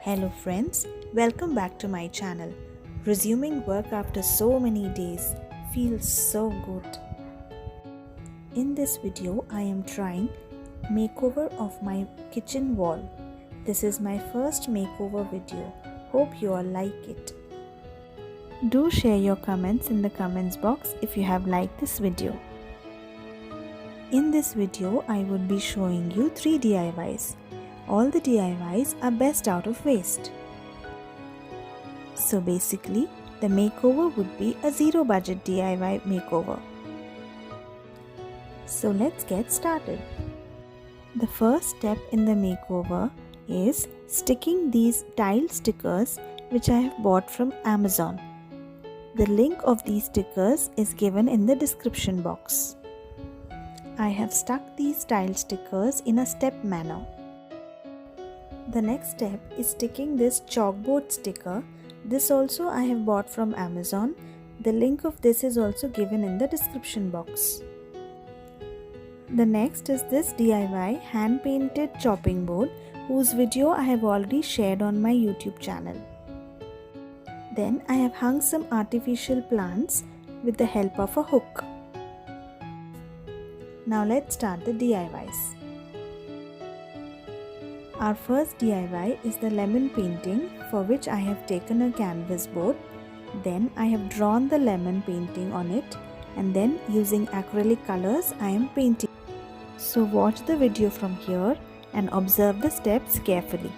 Hello friends, welcome back to my channel. Resuming work after so many days feels so good. In this video, I am trying makeover of my kitchen wall. This is my first makeover video. Hope you all like it. Do share your comments in the comments box if you have liked this video. In this video, I would be showing you 3 DIYs. All the DIYs are best out of waste. So basically, the makeover would be a zero budget DIY makeover. So let's get started. The first step in the makeover is sticking these tile stickers which I have bought from Amazon. The link of these stickers is given in the description box. I have stuck these tile stickers in a step manner. The next step is sticking this chalkboard sticker. This also I have bought from Amazon. The link of this is also given in the description box. The next is this DIY hand-painted chopping board, whose video I have already shared on my YouTube channel. Then I have hung some artificial plants with the help of a hook. Now let's start the DIYs. Our first DIY is the lemon painting, for which I have taken a canvas board. Then I have drawn the lemon painting on it, and then using acrylic colors I am painting. So watch the video from here and observe the steps carefully.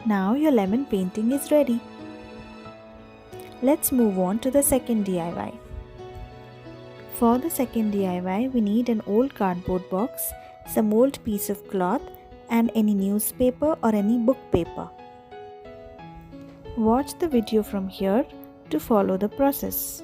Now your lemon painting is ready. Let's move on to the second DIY. For the second DIY, we need an old cardboard box, some old piece of cloth, and any newspaper or any book paper. Watch the video from here to follow the process.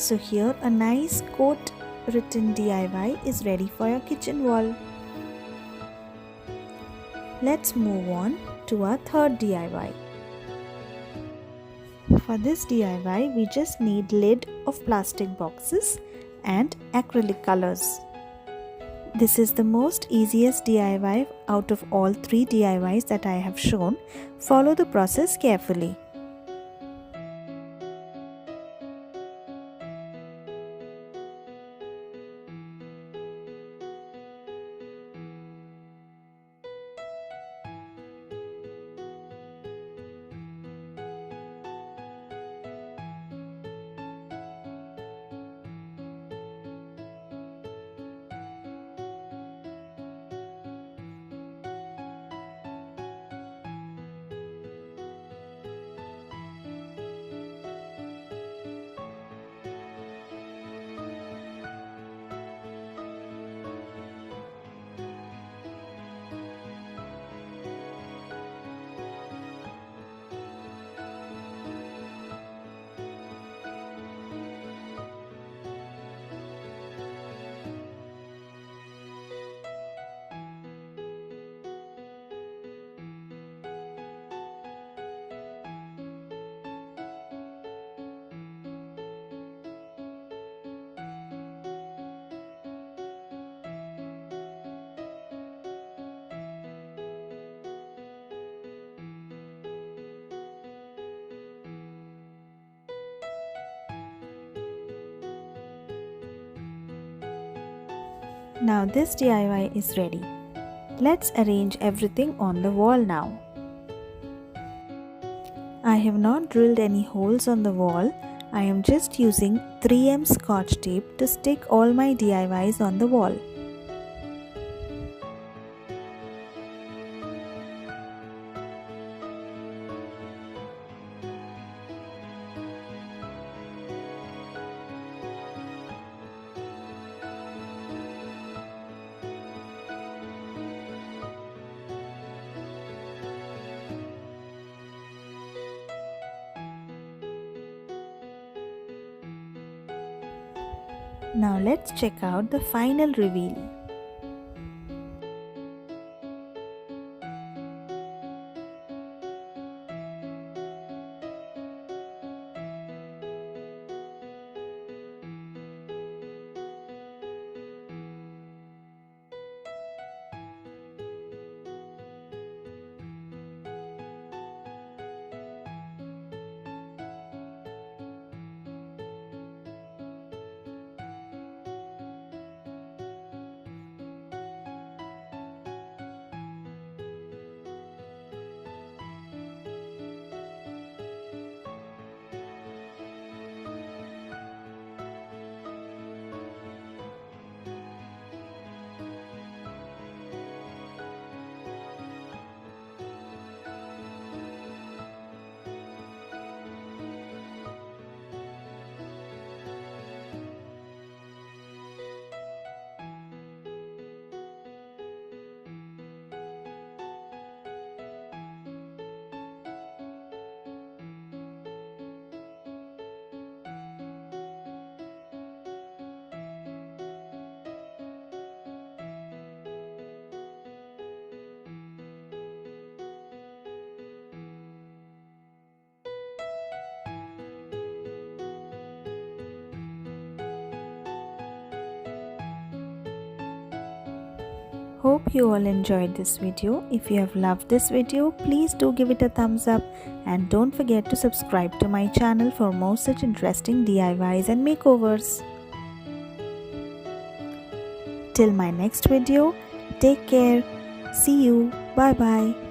So here a nice quote written DIY is ready for your kitchen wall. Let's move on to our third DIY. For this DIY, we just need lid of plastic boxes and acrylic colors. This is the most easiest DIY out of all 3 DIYs that I have shown. Follow the process carefully. Now this DIY is ready. Let's arrange everything on the wall now. I have not drilled any holes on the wall. I am just using 3M scotch tape to stick all my DIYs on the wall. Now let's check out the final reveal. Hope you all enjoyed this video. If you have loved this video, please do give it a thumbs up and don't forget to subscribe to my channel for more such interesting DIYs and makeovers. Till my next video, take care. See you. Bye bye.